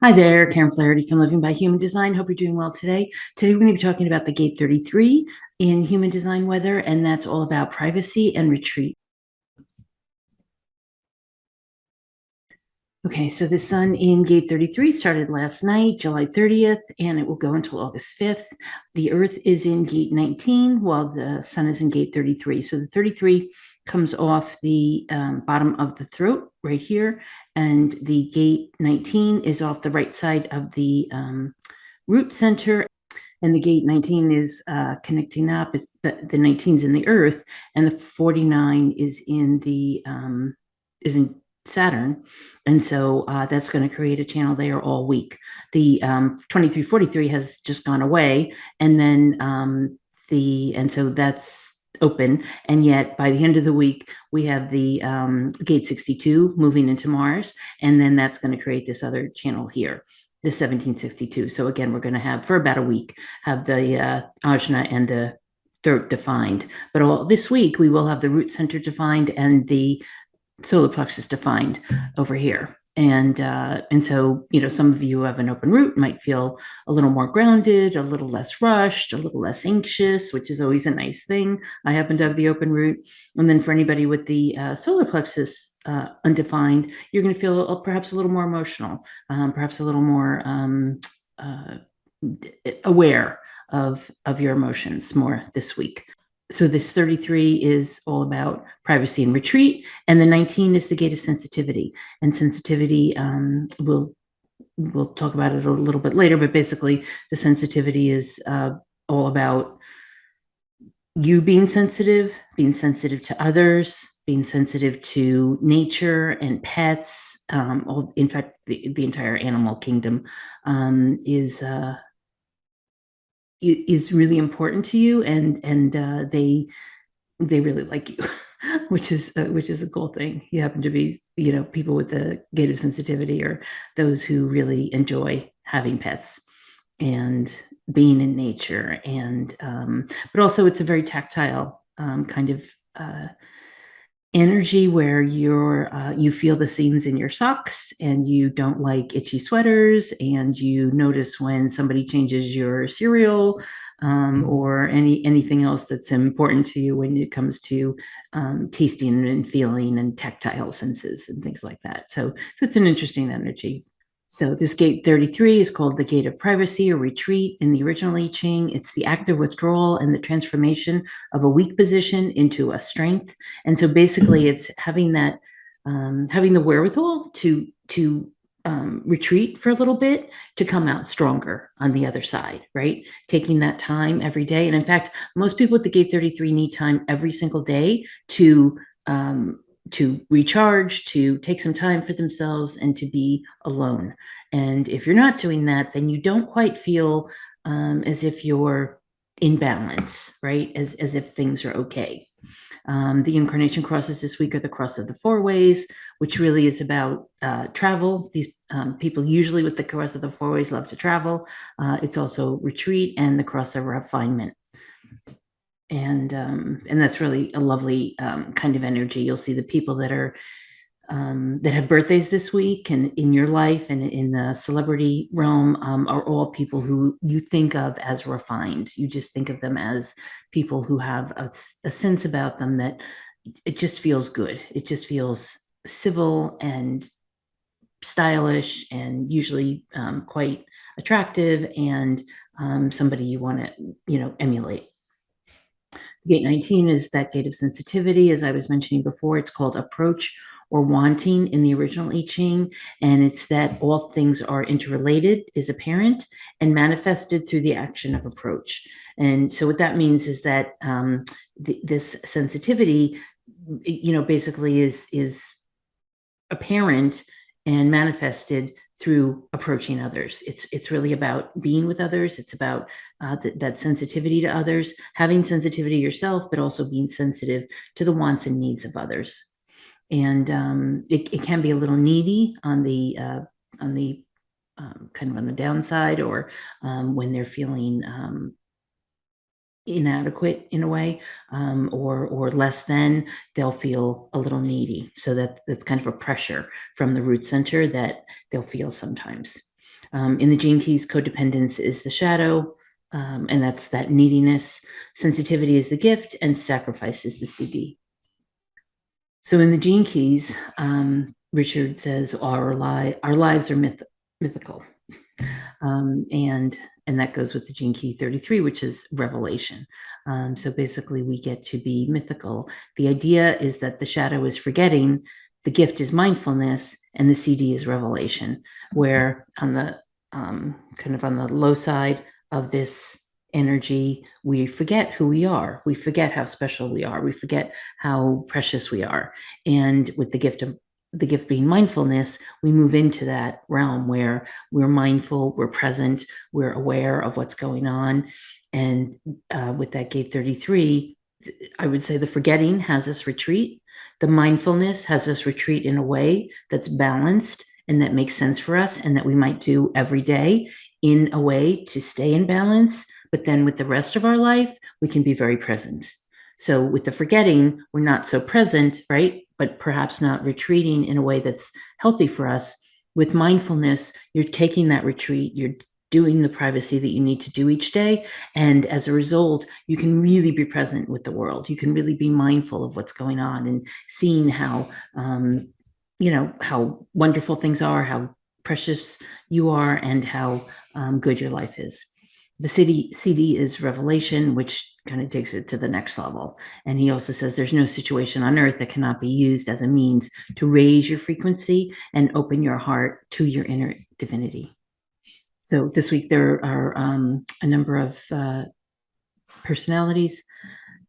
Hi there, Karen Flaherty from Living by Human Design. Hope you're doing well today. Today we're going to be talking about the gate 33 in human design weather, and that's all about privacy and retreat. Okay, so the sun in gate 33 started last night, July 30th, and it will go until August 5th. The earth is in gate 19 while the sun is in gate 33. So the 33 comes off the bottom of the throat right here, and the gate 19 is off the right side of the root center. And the gate 19 is connecting up. The 19 is in the earth, and the 49 is in Saturn, and so that's going to create a channel there all week. The 2343 has just gone away, and then so that's open, and yet by the end of the week we have the gate 62 moving into Mars, and then that's going to create this other channel here, the 1762. So again, we're going to have for about a week have the ajna and the throat defined, but all this week we will have the root center defined and the solar plexus defined over here. And so, some of you who have an open root might feel a little more grounded, a little less rushed, a little less anxious, which is always a nice thing. I happen to have the open root. And then for anybody with the solar plexus undefined, you're going to feel perhaps a little more emotional, perhaps a little more aware of your emotions more this week. So this 33 is all about privacy and retreat, and the 19 is the gate of sensitivity. And sensitivity, we'll talk about it a little bit later, but basically the sensitivity is all about you being sensitive to others, being sensitive to nature and pets. In fact, the entire animal kingdom is really important to you, and they really like you, which is a cool thing. You happen to be, people with the gate of sensitivity or those who really enjoy having pets and being in nature, and but also it's a very tactile kind of energy where you feel the seams in your socks, and you don't like itchy sweaters, and you notice when somebody changes your cereal, or anything else that's important to you when it comes to tasting and feeling and tactile senses and things like that. So it's an interesting energy. So this gate 33 is called the gate of privacy or retreat in the original I Ching. It's the active withdrawal and the transformation of a weak position into a strength. And so basically it's having that, having the wherewithal to retreat for a little bit, to come out stronger on the other side, right? Taking that time every day. And in fact, most people with the gate 33 need time every single day to recharge, to take some time for themselves, and to be alone. And if you're not doing that, then you don't quite feel as if you're in balance, right? As if things are okay. The incarnation crosses this week are the cross of the four ways, which really is about travel. These people usually with the cross of the four ways love to travel. It's also retreat and the cross of refinement. And that's really a lovely kind of energy. You'll see the people that have birthdays this week and in your life and in the celebrity realm are all people who you think of as refined. You just think of them as people who have a sense about them that it just feels good. It just feels civil and stylish, and usually quite attractive, and somebody you want to emulate. Gate 19 is that gate of sensitivity. As I was mentioning before, it's called approach or wanting in the original I Ching, and it's that all things are interrelated, is apparent, and manifested through the action of approach. And so what that means is that this sensitivity, basically is apparent and manifested through approaching others. It's really about being with others. It's about that sensitivity to others, having sensitivity yourself, but also being sensitive to the wants and needs of others. And it can be a little needy on the kind of on the downside, or when they're feeling inadequate in a way, or less than, they'll feel a little needy. So that's kind of a pressure from the root center that they'll feel sometimes. In the Gene Keys, codependence is the shadow, and that's that neediness. Sensitivity is the gift, and sacrifice is the CD. So in the Gene Keys, Richard says our lives are mythical, and that goes with the Gene Key 33, which is revelation. So basically, we get to be mythical. The idea is that the shadow is forgetting, the gift is mindfulness, and the CD is revelation. Where on the kind of on the low side of this energy, we forget who we are. We forget how special we are. We forget how precious we are. And with the gift being mindfulness, we move into that realm where we're mindful, we're present, we're aware of what's going on. And with that gate 33, I would say the forgetting has us retreat. The mindfulness has us retreat in a way that's balanced and that makes sense for us, and that we might do every day in a way to stay in balance. But then with the rest of our life, we can be very present. So with the forgetting, we're not so present, right? But perhaps not retreating in a way that's healthy for us. With mindfulness, you're taking that retreat, you're doing the privacy that you need to do each day. And as a result, you can really be present with the world. You can really be mindful of what's going on and seeing how, how wonderful things are, how precious you are, and how good your life is. The CD is revelation, which kind of takes it to the next level. And he also says there's no situation on earth that cannot be used as a means to raise your frequency and open your heart to your inner divinity. So this week there are a number of personalities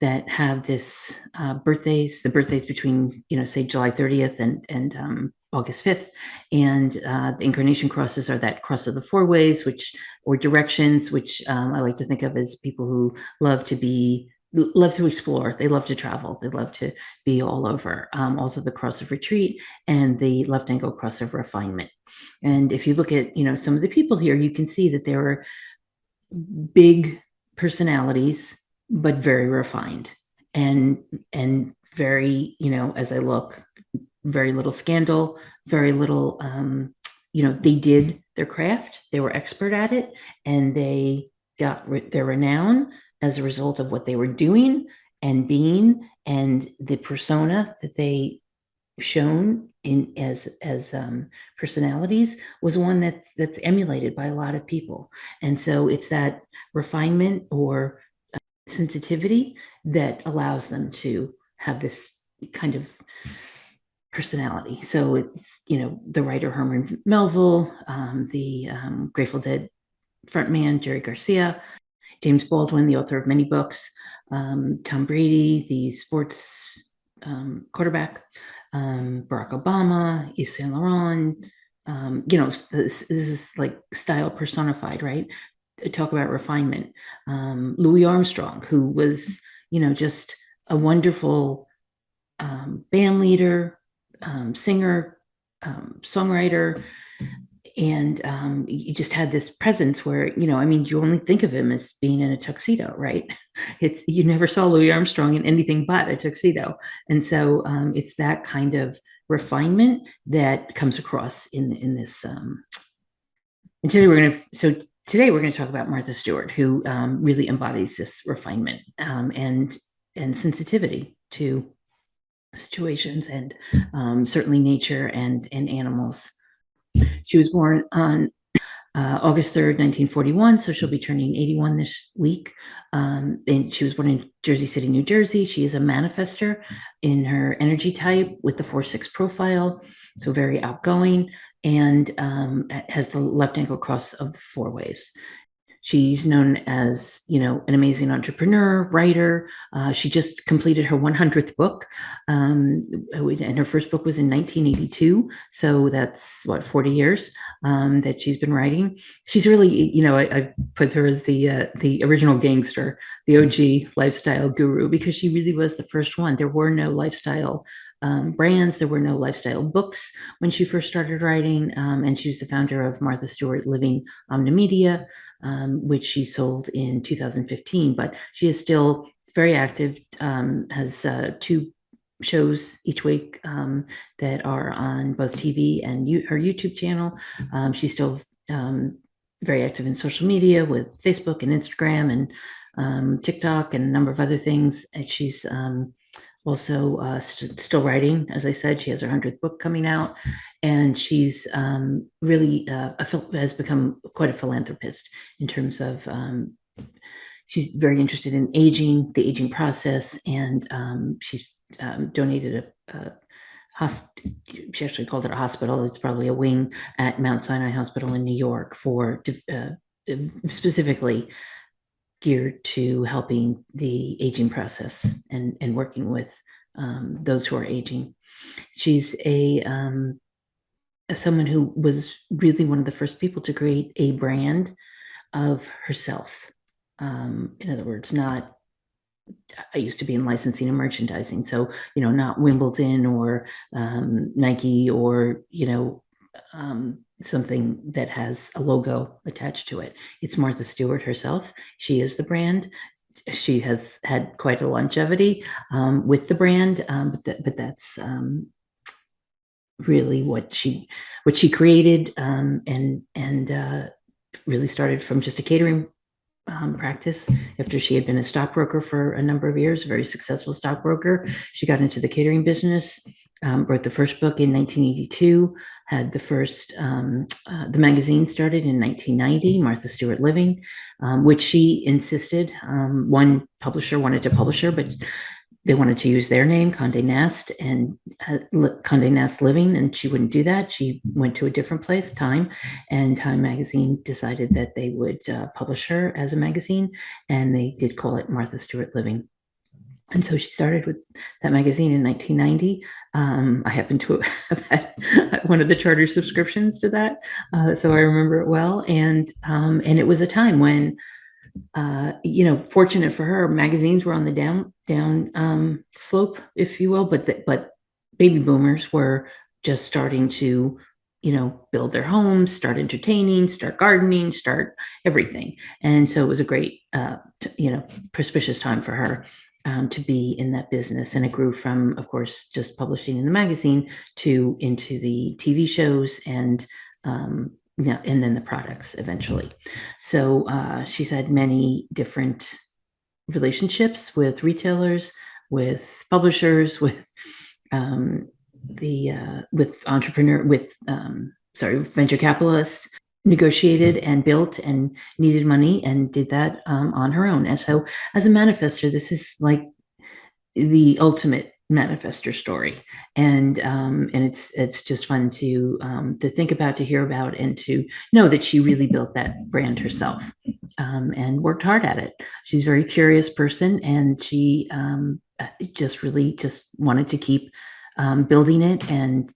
that have this birthdays, the birthdays between, say July 30th and August 5th. And the incarnation crosses are that cross of the four ways, or directions, which I like to think of as people who love to explore. They love to travel. They love to be all over. Also the cross of retreat and the left angle cross of refinement. And if you look at, some of the people here, you can see that there are big personalities, but very refined and very, as I look, very little scandal, very little, they did their craft, they were expert at it, and they got their renown as a result of what they were doing and being, and the persona that they shown in as personalities was one that's emulated by a lot of people. And so it's that refinement or sensitivity that allows them to have this kind of personality. So it's, the writer Herman Melville, the Grateful Dead frontman Jerry Garcia, James Baldwin, the author of many books, Tom Brady, the sports quarterback, Barack Obama, Yves Saint Laurent. This is like style personified, right? Talk about refinement. Louis Armstrong, who was, just a wonderful band leader, singer, songwriter, and you just had this presence where, you only think of him as being in a tuxedo, right? You never saw Louis Armstrong in anything but a tuxedo. And so it's that kind of refinement that comes across in this. And today we're going to talk about Martha Stewart, who really embodies this refinement and sensitivity to situations and certainly nature and animals. She was born on August 3rd, 1941, so she'll be turning 81 this week. And she was born in Jersey City, New Jersey. She is a manifester in her energy type with the 4-6 profile, so very outgoing, and has the left ankle cross of the four ways. She's known as, an amazing entrepreneur, writer. She just completed her 100th book, and her first book was in 1982. So that's 40 years that she's been writing. She's really, I put her as the original gangster, the OG lifestyle guru, because she really was the first one. There were no lifestyle brands. There were no lifestyle books when she first started writing, and she was the founder of Martha Stewart Living Omnimedia, which she sold in 2015, but she is still very active, has 2 shows each week that are on both TV and her YouTube channel. She's still very active in social media with Facebook and Instagram and TikTok and a number of other things. And she's also still writing. As I said, she has her 100th book coming out, and she's really has become quite a philanthropist in terms of she's very interested in aging, the aging process, and she's donated a she actually called it a hospital. It's probably a wing at Mount Sinai Hospital in New York for specifically geared to helping the aging process and working with those who are aging. She's someone who was really one of the first people to create a brand of herself. In other words, not I used to be in licensing and merchandising, so not Wimbledon or Nike or something that has a logo attached to it. It's Martha Stewart herself. She is the brand. She has had quite a longevity with the brand, but that's really what she created, and really started from just a catering practice. After she had been a stockbroker for a number of years, a very successful stockbroker, she got into the catering business. Wrote the first book in 1982. Had the first the magazine started in 1990, Martha Stewart Living, which she insisted. One publisher wanted to publish her, but they wanted to use their name, Condé Nast, and Condé Nast Living, and she wouldn't do that. She went to a different place, Time, and Time magazine decided that they would publish her as a magazine, and they did call it Martha Stewart Living. And so she started with that magazine in 1990. I happen to have had one of the charter subscriptions to that, so I remember it well. And it was a time when fortunate for her, magazines were on the down slope, if you will, but baby boomers were just starting to, build their homes, start entertaining, start gardening, start everything. And so it was a great, auspicious time for her to be in that business. And it grew from, of course, just publishing in the magazine into the TV shows and then the products eventually. So she's had many different relationships with retailers, with publishers, with venture capitalists, negotiated and built and needed money and did that on her own. And so as a manifester, this is like the ultimate manifester story, and it's just fun to think about, to hear about, and to know that she really built that brand herself, and worked hard at it. She's a very curious person, and she just wanted to keep building it and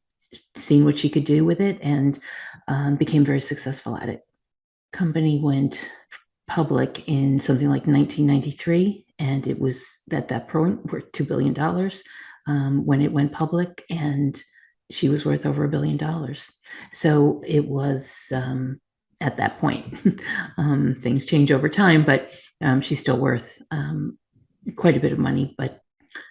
seeing what she could do with it, and became very successful at it. Company went public in something like 1993, and it was at that point worth $2 billion when it went public, and she was worth over $1 billion. So it was at that point. Things change over time, but she's still worth quite a bit of money.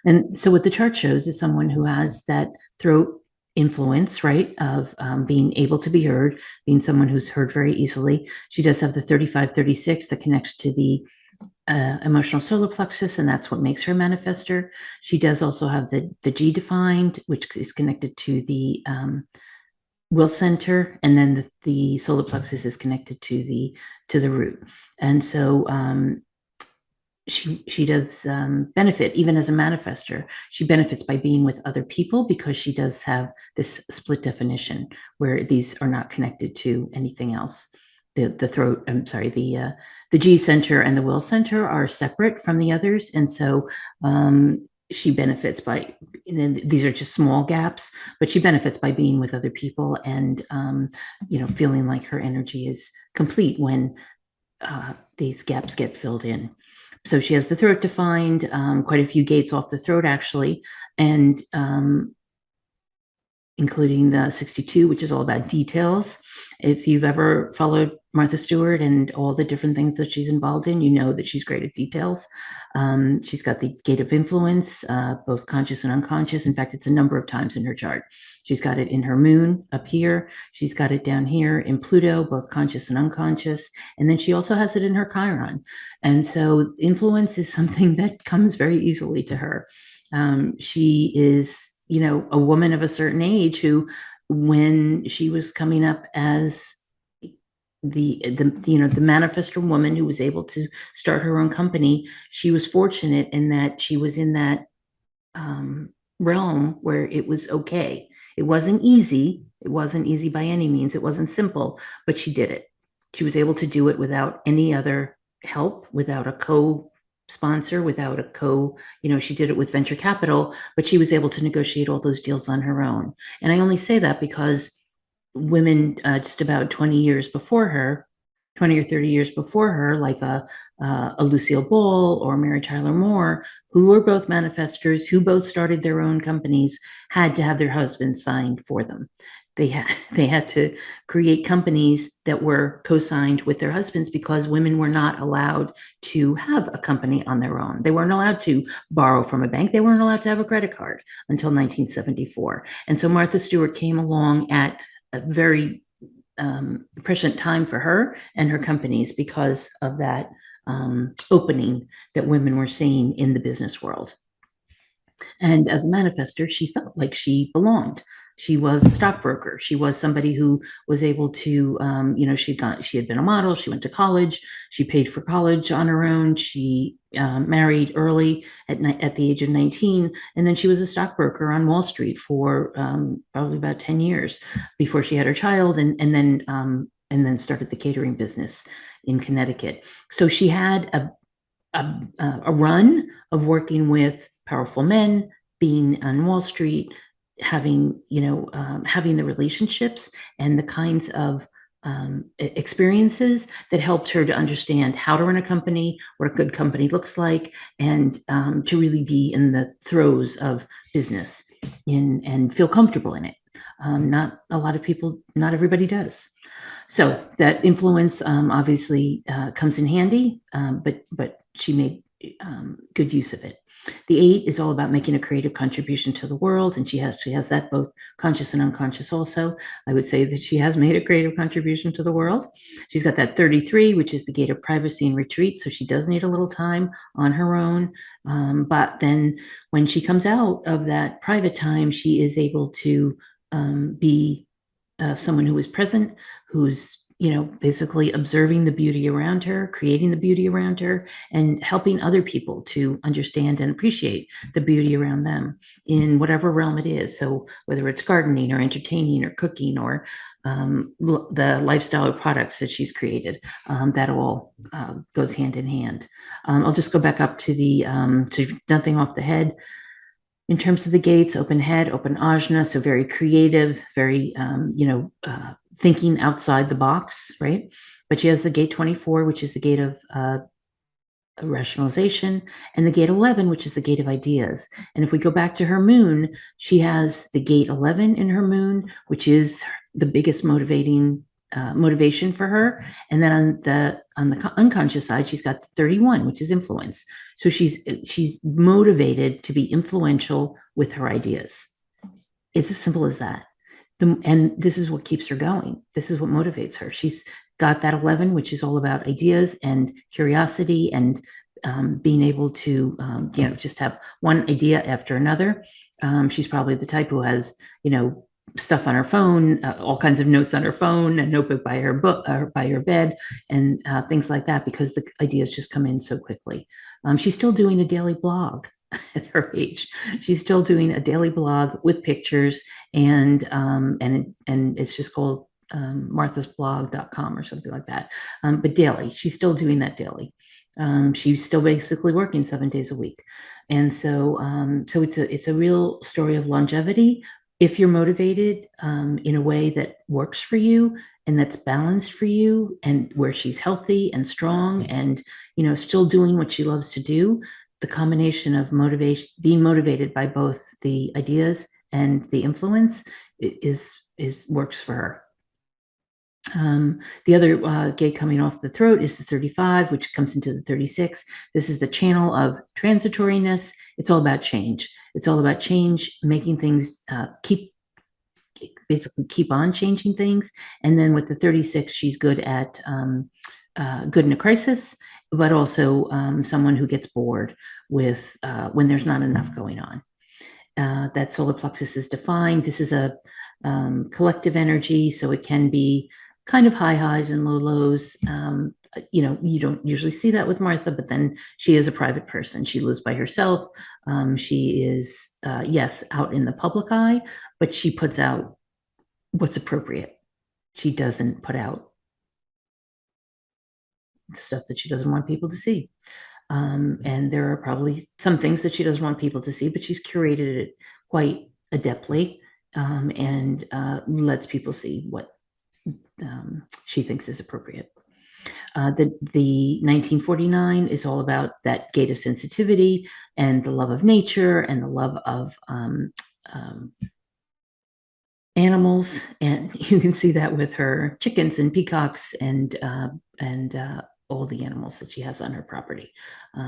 And so what the chart shows is someone who has that throat influence, right, of being able to be heard, being someone who's heard very easily. She does have the 3536 that connects to the emotional solar plexus, and that's what makes her a manifester. She does also have the G defined, which is connected to the will center, and then the solar plexus is connected to the root. And so she does benefit, even as a manifester. She benefits by being with other people because she does have this split definition where these are not connected to anything else. The throat, I'm sorry, the G center and the will center are separate from the others. And so she benefits by, these are just small gaps, but she benefits by being with other people and, feeling like her energy is complete when these gaps get filled in. So she has the throat defined, quite a few gates off the throat, actually. And including the 62, which is all about details. If you've ever followed Martha Stewart and all the different things that she's involved in, you know that she's great at details. She's got the gate of influence, both conscious and unconscious. In fact, it's a number of times in her chart. She's got it in her moon up here. She's got it down here in Pluto, both conscious and unconscious. And then she also has it in her Chiron. And so influence is something that comes very easily to her. She is, a woman of a certain age who, when she was coming up as the manifestor woman who was able to start her own company, she was fortunate in that she was in that realm where it was okay. It wasn't easy. It wasn't easy by any means. It wasn't simple, but she did it. She was able to do it without any other help, without a co-sponsor, without a she did it with venture capital, but she was able to negotiate all those deals on her own. And I only say that because women just about 20 years before her, 20 or 30 years before her, like a Lucille Ball or Mary Tyler Moore, who were both manifestors, who both started their own companies, had to have their husbands signed for them. They had to create companies that were co-signed with their husbands because women were not allowed to have a company on their own. They weren't allowed to borrow from a bank. They weren't allowed to have a credit card until 1974. And so Martha Stewart came along at a very prescient time for her and her companies because of that opening that women were seeing in the business world. And as a manifester, she felt like she belonged. She was a stockbroker. She was somebody who was able to, she had been a model. She went to college. She paid for college on her own. She married early at the age of 19. And then she was a stockbroker on Wall Street for probably about 10 years before she had her child, and then started the catering business in Connecticut. So she had a run of working with powerful men, being on Wall Street, having the relationships and the kinds of experiences that helped her to understand how to run a company, what a good company looks like, and to really be in the throes of business and feel comfortable in it. Not a lot of people, not everybody does. So that influence obviously comes in handy, but she made good use of it. The 8 is all about making a creative contribution to the world, and she has that both conscious and unconscious also. I would say that she has made a creative contribution to the world. She's got that 33, which is the gate of privacy and retreat, so she does need a little time on her own. But then when she comes out of that private time, she is able to be someone who is present, who's basically observing the beauty around her, creating the beauty around her, and helping other people to understand and appreciate the beauty around them in whatever realm it is. So whether it's gardening or entertaining or cooking or the lifestyle products that she's created, that all goes hand in hand. I'll just go back up to the to nothing off the head. In terms of the gates, open head, open ajna, so very creative, very thinking outside the box, right? But she has the gate 24, which is the gate of rationalization, and the gate 11, which is the gate of ideas. And if we go back to her moon, she has the gate 11 in her moon, which is the biggest motivation for her. And then on the unconscious side, she's got 31, which is influence. So she's motivated to be influential with her ideas. It's as simple as that. And this is what keeps her going. This is what motivates her. She's got that 11, which is all about ideas and curiosity and being able to, just have one idea after another. She's probably the type who has, stuff on her phone, all kinds of notes on her phone, a notebook by her bed, and things like that, because the ideas just come in so quickly. She's still doing a daily blog at her age. She's still doing a daily blog with pictures, and it's just called marthasblog.com or something like that. But daily, she's still doing that daily. She's still basically working 7 days a week, and so it's a real story of longevity. If you're motivated in a way that works for you and that's balanced for you, and where she's healthy and strong and still doing what she loves to do, the combination of motivation, being motivated by both the ideas and the influence, is works for her. The other gate coming off the throat is the 35, which comes into the 36. This is the channel of transitoriness. It's all about change. It's all about change, making things basically keep on changing things. And then with the 36, she's good at good in a crisis, but also someone who gets bored with when there's not enough going on. That solar plexus is defined. This is a collective energy, so it can be kind of high highs and low lows. You don't usually see that with Martha, but then she is a private person. She lives by herself. She is, yes, out in the public eye, but she puts out what's appropriate. She doesn't put out stuff that she doesn't want people to see. And there are probably some things that she doesn't want people to see, but she's curated it quite adeptly, and lets people see what she thinks is appropriate. The 1949 is all about that gate of sensitivity and the love of nature and the love of animals, and you can see that with her chickens and peacocks and all the animals that she has on her property.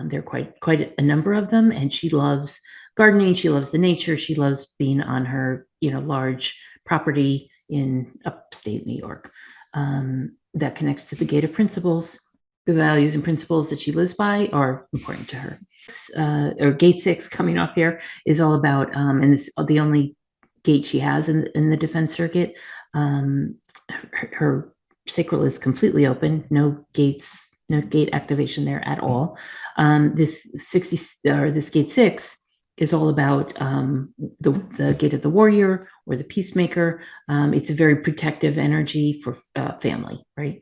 There are quite a number of them, and she loves gardening. She loves the nature. She loves being on her large property in upstate New York. That connects to the gate of principles. The values and principles that she lives by are important to her. Or gate 6 coming off here is all about, and it's the only gate she has in the defense circuit. Her sacral is completely open, no gate activation there at all. This gate 6 is all about the gate of the warrior or the peacemaker. It's a very protective energy for family, right?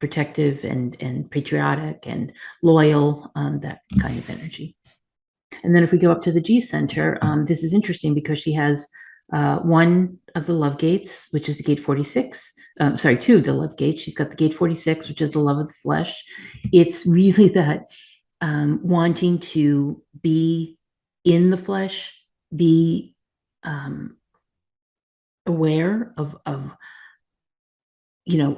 Protective and patriotic and loyal, that kind of energy. And then if we go up to the G center, this is interesting because she has one of the love gates, which is the gate 46. Two of the love gates. She's got the gate 46, which is the love of the flesh. It's really that wanting to be in the flesh, be aware of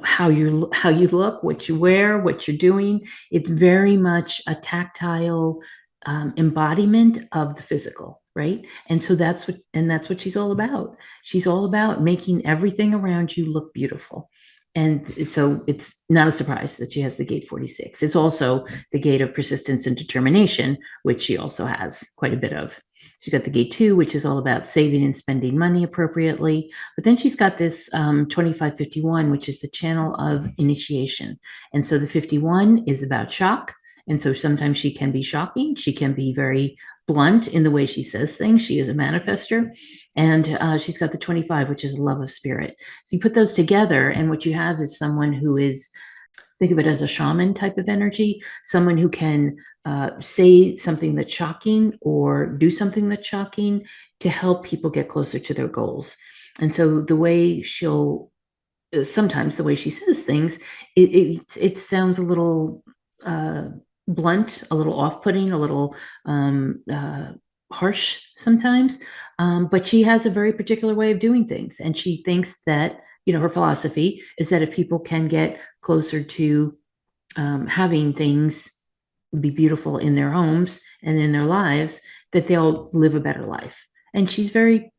how you look, what you wear, what you're doing. It's very much a tactile embodiment of the physical, right? And so that's what she's all about. She's all about making everything around you look beautiful. And so it's not a surprise that she has the gate 46. It's also the gate of persistence and determination, which she also has quite a bit of. She's got the gate 2, which is all about saving and spending money appropriately. But then she's got this 2551, which is the channel of initiation. And so the 51 is about shock. And so sometimes she can be shocking. She can be very blunt in the way she says things. She is a manifester. And she's got the 25, which is a love of spirit. So you put those together, and what you have is someone who is, think of it as a shaman type of energy, someone who can say something that's shocking or do something that's shocking to help people get closer to their goals. And so the way sometimes the way she says things, it sounds a little blunt, a little off-putting, a little harsh sometimes, but she has a very particular way of doing things, and she thinks that her philosophy is that if people can get closer to having things be beautiful in their homes and in their lives, that they'll live a better life. And she's very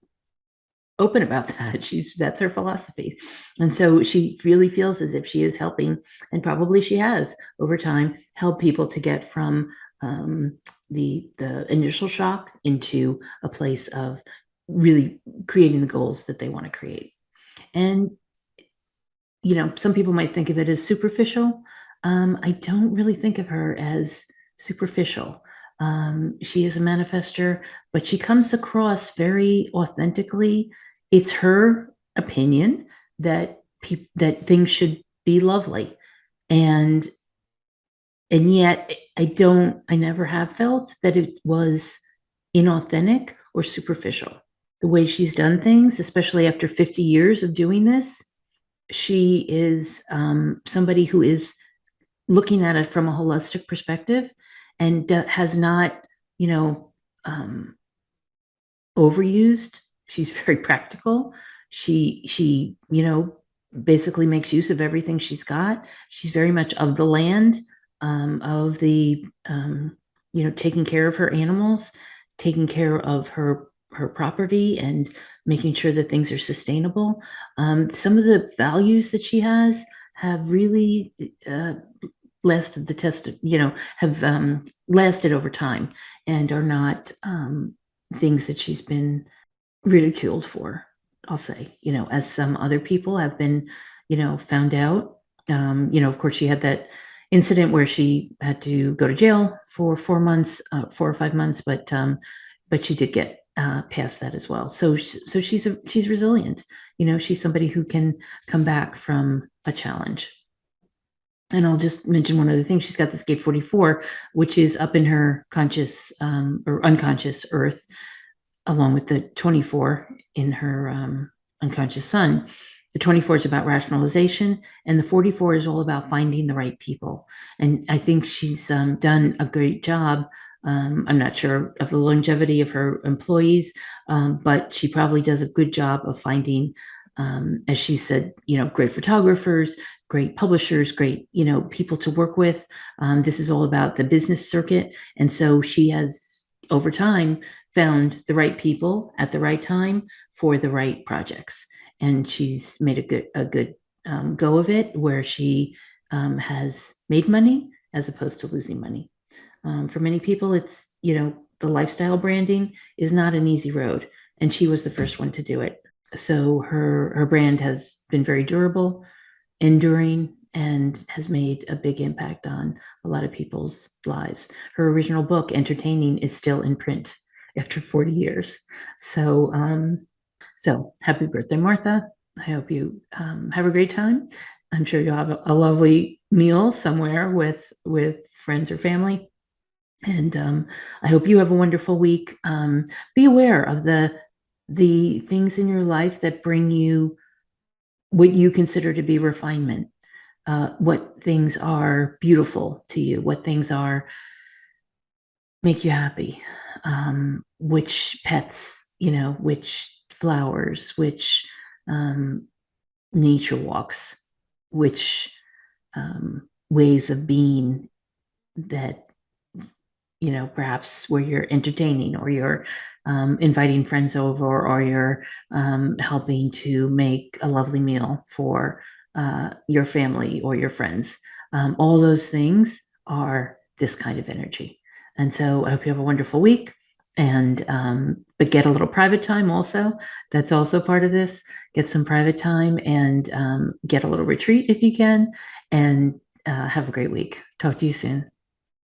open about that. That's her philosophy. And so she really feels as if she is helping, and probably she has over time helped people to get from the initial shock into a place of really creating the goals that they want to create. And some people might think of it as superficial. I don't really think of her as superficial. She is a manifester, but she comes across very authentically. It's her opinion that things should be lovely, and yet I never have felt that it was inauthentic or superficial. The way she's done things, especially after 50 years of doing this, she is somebody who is looking at it from a holistic perspective and has not, overused she's very practical. She basically makes use of everything she's got. She's very much of the land, of the taking care of her animals, taking care of her property, and making sure that things are sustainable. Some of the values that she has have really lasted the test, have lasted over time, and are not things that she's been ridiculed for, I'll say, as some other people have been, found out. Of course, she had that incident where she had to go to jail for 4 months, 4 or 5 months, but she did get past that as well. So she's resilient. She's somebody who can come back from a challenge. And I'll just mention one other thing. She's got this gate 44, which is up in her conscious or unconscious earth, along with the 24 in her unconscious sun. The 24 is about rationalization, and the 44 is all about finding the right people. And I think she's done a great job. I'm not sure of the longevity of her employees, but she probably does a good job of finding, as she said, great photographers, great publishers, great, people to work with. This is all about the business circuit. And so she has, over time, found the right people at the right time for the right projects. And she's made a good go of it, where she has made money as opposed to losing money. For many people, it's, the lifestyle branding is not an easy road. And she was the first one to do it. So her brand has been very durable, enduring, and has made a big impact on a lot of people's lives. Her original book, Entertaining, is still in print after 40 years. So happy birthday, Martha. I hope you have a great time. I'm sure you'll have a lovely meal somewhere with friends or family. And I hope you have a wonderful week. Be aware of the things in your life that bring you what you consider to be refinement. What things are beautiful to you, what things make you happy, which pets, which flowers, which nature walks, which ways of being that, perhaps where you're entertaining, or you're inviting friends over, or you're helping to make a lovely meal for your family or your friends. All those things are this kind of energy. And so I hope you have a wonderful week. And but get a little private time also. That's also part of this. Get some private time, and get a little retreat if you can. And have a great week. Talk to you soon.